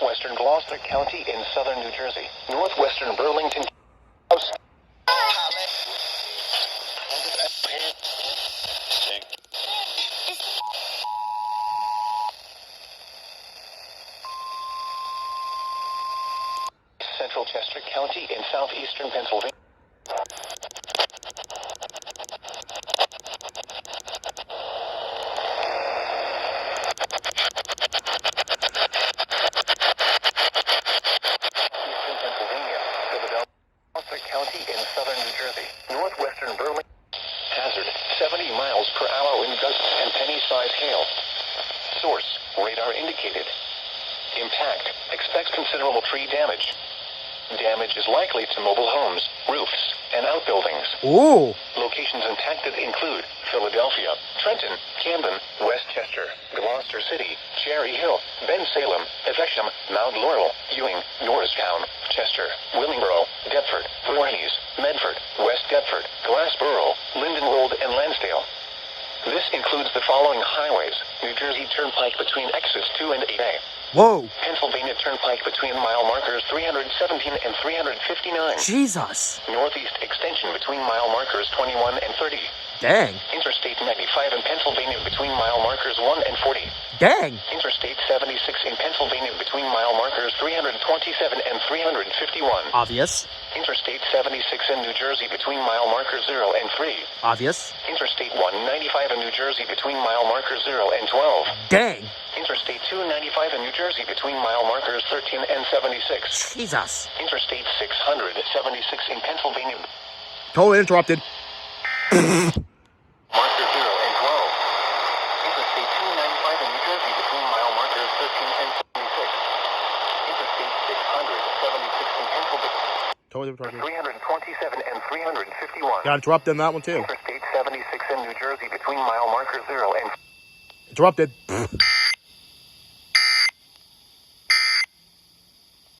northwestern Gloucester County in southern New Jersey, northwestern Burlington. Central Chester County in southeastern Pennsylvania. County in southern New Jersey, northwestern Burlington. Hazard, 70 miles per hour wind gusts and penny-sized hail. Source, radar indicated. Impact, expects considerable tree damage. Damage is likely to mobile homes, roofs, and outbuildings. Ooh. Locations impacted include Philadelphia, Trenton, Camden, Westchester, Gloucester City, Cherry Hill, Bensalem, Evesham, Mount Laurel, Ewing, Norristown, Chester, Willingboro, Deptford, Voorhees, Medford, West Deptford, Glassboro, Lindenwold, and Lansdale. This includes the following highways: New Jersey Turnpike between exits 2 and 8A. Whoa. Pennsylvania Turnpike between mile markers 317 and 359. Jesus. Northeast extension between mile markers 21 and 30. Dang. Interstate 95 in Pennsylvania between mile markers 1 and 40. Dang. Interstate 76 in Pennsylvania between mile markers 327 and 351. Obvious. Interstate 76 in New Jersey between mile markers 0 and 3. Obvious. Interstate 195 in New Jersey between mile markers 0 and 12. Dang. Interstate 295 in New Jersey between mile markers 13 and 76. Jesus. Interstate 676 in Pennsylvania. Totally interrupted. Marker 0 and 12. Interstate 295 in New Jersey between mile markers 13 and 76. Interstate 676 in Pennsylvania. Totally interrupted. 327 and 351. Got interrupted on that one too. Interstate 76 in New Jersey between mile markers 0 and... Interrupted.